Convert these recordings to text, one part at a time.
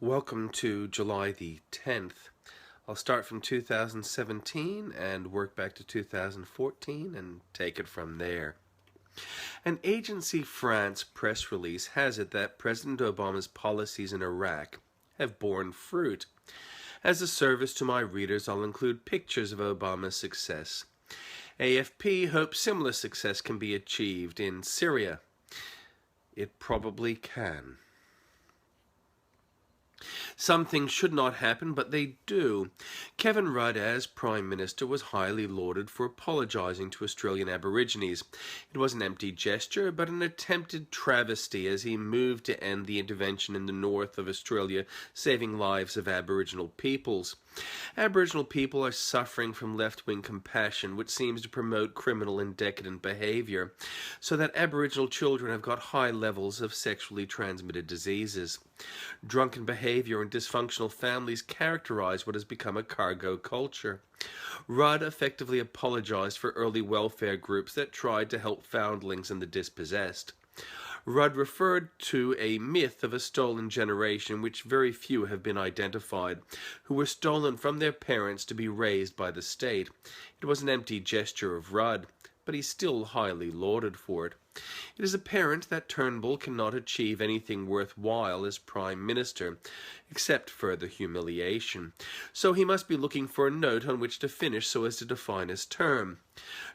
Welcome to July the 10th. I'll start from 2017 and work back to 2014 and take it from there. An Agence France Press release has it that President Obama's policies in Iraq have borne fruit. As a service to my readers, I'll include pictures of Obama's success. AFP hopes similar success can be achieved in Syria. It probably can. Some things should not happen, but they do. Kevin Rudd, as Prime Minister, was highly lauded for apologising to Australian Aborigines. It was an empty gesture, but an attempted travesty as he moved to end the intervention in the north of Australia, saving lives of Aboriginal peoples. Aboriginal people are suffering from left-wing compassion, which seems to promote criminal and decadent behaviour, so that Aboriginal children have got high levels of sexually transmitted diseases. Drunken behaviour and dysfunctional families characterise what has become a cargo culture. Rudd effectively apologised for early welfare groups that tried to help foundlings and the dispossessed. Rudd referred to a myth of a stolen generation which very few have been identified, who were stolen from their parents to be raised by the state. It was an empty gesture of Rudd, but he's still highly lauded for it. It is apparent that Turnbull cannot achieve anything worthwhile as Prime Minister, except further humiliation. So he must be looking for a note on which to finish so as to define his term.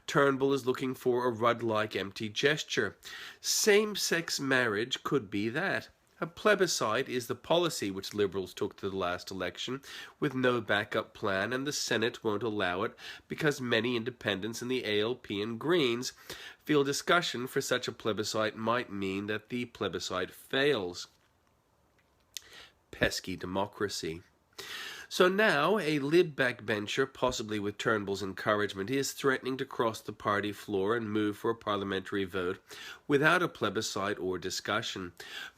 Turnbull is looking for a Rudd-like empty gesture. Same-sex marriage could be that. A plebiscite is the policy which Liberals took to the last election, with no backup plan, and the Senate won't allow it because many independents in the ALP and Greens feel discussion for such a plebiscite might mean that the plebiscite fails. Pesky democracy. So now, a Lib backbencher, possibly with Turnbull's encouragement, is threatening to cross the party floor and move for a parliamentary vote without a plebiscite or discussion.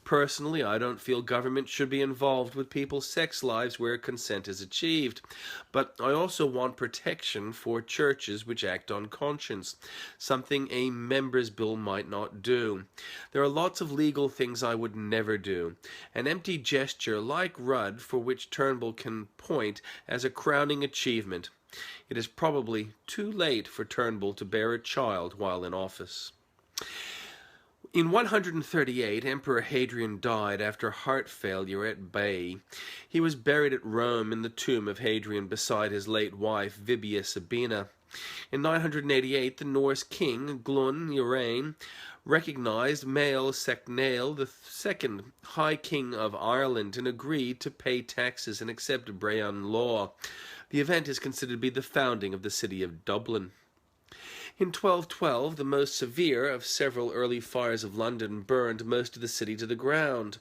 Personally, I don't feel government should be involved with people's sex lives where consent is achieved, but I also want protection for churches which act on conscience, something a member's bill might not do. There are lots of legal things I would never do. An empty gesture like Rudd, for which Turnbull can point as a crowning achievement. It is probably too late for Turnbull to bear a child while in office. In 138, Emperor Hadrian died after heart failure at Baiae. He was buried at Rome in the tomb of Hadrian beside his late wife, Vibia Sabina. In 988, the Norse king, Glun Urain, recognized Mael Secnail, the second High King of Ireland, and agreed to pay taxes and accept Brehon law. The event is considered to be the founding of the city of Dublin. In 1212, the most severe of several early fires of London burned most of the city to the ground.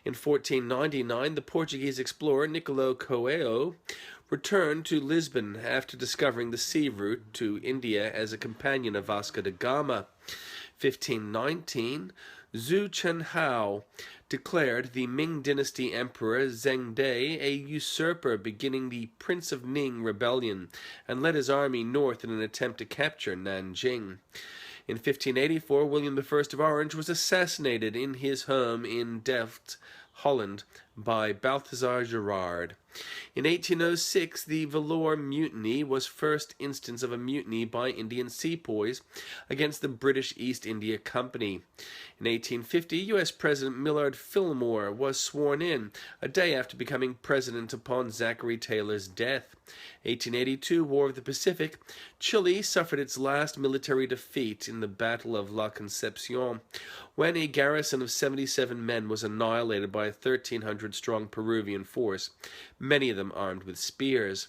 In 1499, the Portuguese explorer Nicolau Coelho returned to Lisbon after discovering the sea route to India as a companion of Vasco da Gama. 1519, Zhu Chenhao declared the Ming Dynasty Emperor Zhengde a usurper, beginning the Prince of Ning rebellion, and led his army north in an attempt to capture Nanjing. In 1584, William I of Orange was assassinated in his home in Delft, Holland, by Balthazar Gerard. In 1806, the Vellore Mutiny was first instance of a mutiny by Indian sepoys against the British East India Company. In 1850, U.S. President Millard Fillmore was sworn in, a day after becoming president upon Zachary Taylor's death. 1882, War of the Pacific. Chile suffered its last military defeat in the Battle of La Concepcion, when a garrison of 77 men was annihilated by a 1,300-strong Peruvian force, many of them armed with spears.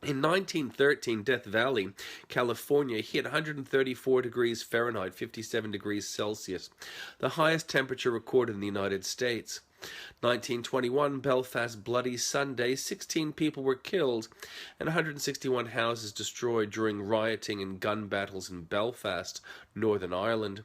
In 1913, Death Valley, California, hit 134 degrees Fahrenheit, 57 degrees Celsius, the highest temperature recorded in the United States. 1921, Belfast Bloody Sunday, 16 people were killed and 161 houses destroyed during rioting and gun battles in Belfast, Northern Ireland.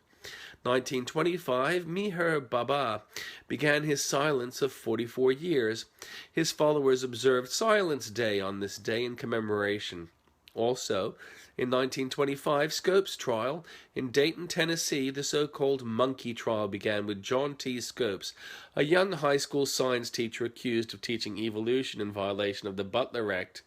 1925, Meher Baba began his silence of 44 years. His followers observed Silence Day on this day in commemoration. Also, in 1925, Scopes' trial in Dayton, Tennessee, the so-called monkey trial, began with John T. Scopes, a young high school science teacher accused of teaching evolution in violation of the Butler Act.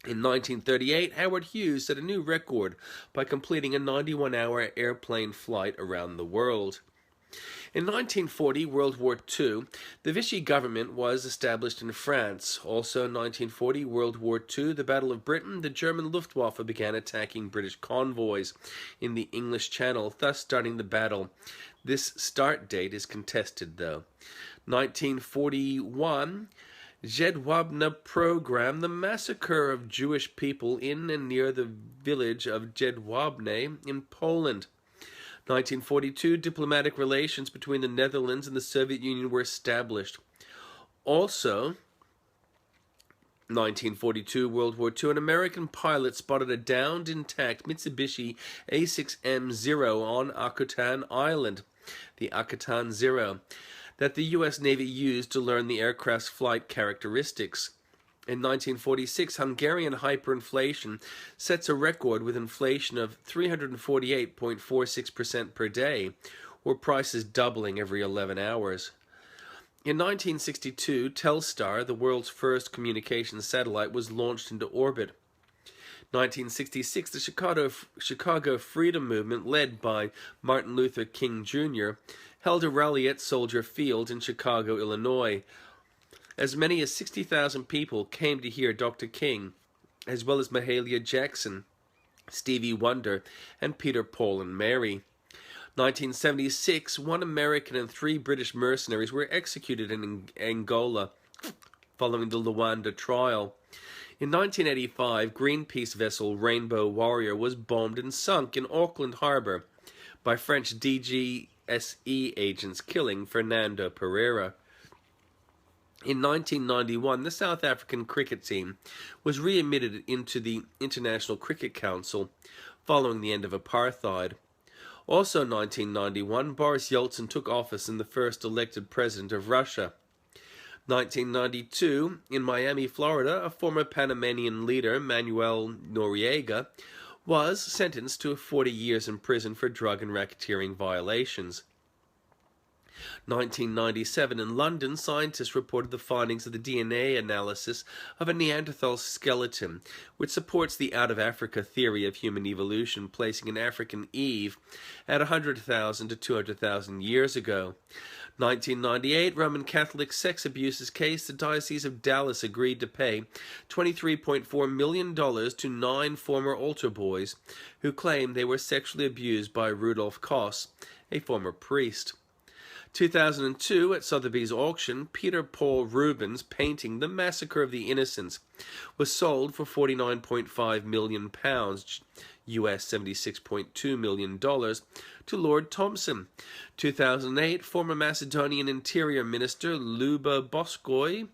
In 1938, Howard Hughes set a new record by completing a 91-hour airplane flight around the world. In 1940, World War II, the Vichy government was established in France. Also in 1940, World War II, the Battle of Britain, the German Luftwaffe began attacking British convoys in the English Channel, thus starting the battle. This start date is contested, though. 1941, Jedwabne program, the massacre of Jewish people in and near the village of Jedwabne in Poland. 1942, diplomatic relations between the Netherlands and the Soviet Union were established. Also, 1942, World War II, an American pilot spotted a downed intact Mitsubishi A6M0 on Akutan Island, the Akutan Zero, that the U.S. Navy used to learn the aircraft's flight characteristics. In 1946, Hungarian hyperinflation sets a record with inflation of 348.46% per day, or prices doubling every 11 hours. In 1962, Telstar, the world's first communications satellite, was launched into orbit. 1966, the Chicago Freedom Movement, led by Martin Luther King Jr., held a rally at Soldier Field in Chicago, Illinois. As many as 60,000 people came to hear Dr. King, as well as Mahalia Jackson, Stevie Wonder, and Peter, Paul, and Mary. 1976, 1 American and 3 British mercenaries were executed in Angola following the Luanda trial. In 1985, Greenpeace vessel Rainbow Warrior was bombed and sunk in Auckland Harbour by French DGSE agents, killing Fernando Pereira. In 1991, the South African cricket team was readmitted into the International Cricket Council following the end of apartheid. Also in 1991, Boris Yeltsin took office and the first elected president of Russia. 1992, in Miami, Florida, a former Panamanian leader, Manuel Noriega, was sentenced to 40 years in prison for drug and racketeering violations. 1997, in London, scientists reported the findings of the DNA analysis of a Neanderthal skeleton, which supports the out-of-Africa theory of human evolution, placing an African Eve at 100,000 to 200,000 years ago. 1998, Roman Catholic sex abuses case, the Diocese of Dallas agreed to pay $23.4 million to 9 former altar boys who claimed they were sexually abused by Rudolf Koss, a former priest. 2002, at Sotheby's auction, Peter Paul Rubens' painting The Massacre of the Innocents was sold for £49.5 million, US $76.2 million, to Lord Thompson. 2008, former Macedonian Interior Minister Luba Boskoy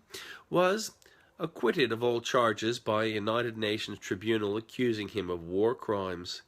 was acquitted of all charges by a United Nations tribunal accusing him of war crimes.